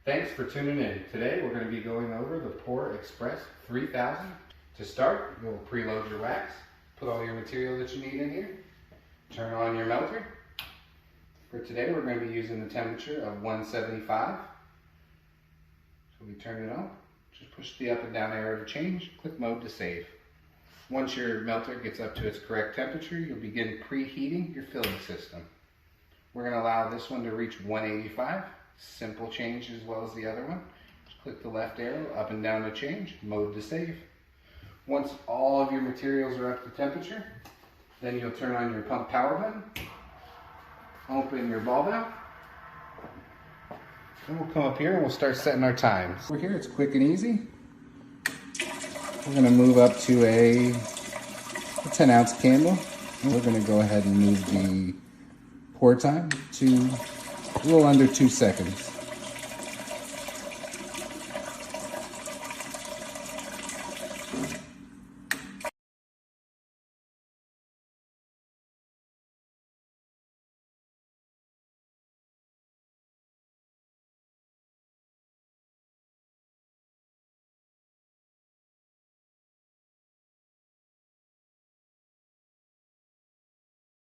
Thanks for tuning in. Today we're going to be going over the Pour Express 3000. To start, you'll preload your wax, put all your material that you need in here, turn on your melter. For today we're going to be using the temperature of 175. So we turn it on, just push the up and down arrow to change, click mode to save. Once your melter gets up to its correct temperature, you'll begin preheating your filling system. We're going to allow this one to reach 185. Simple change as well as the other one. Just click the left arrow up and down to change, mode to save. Once all of your materials are up to temperature, then you'll turn on your pump power button, open your ball valve, and we'll come up here and we'll start setting our times. Over here it's quick and easy. We're going to move up to a 10-ounce candle, and we're going to go ahead and move the pour time to a little under 2 seconds.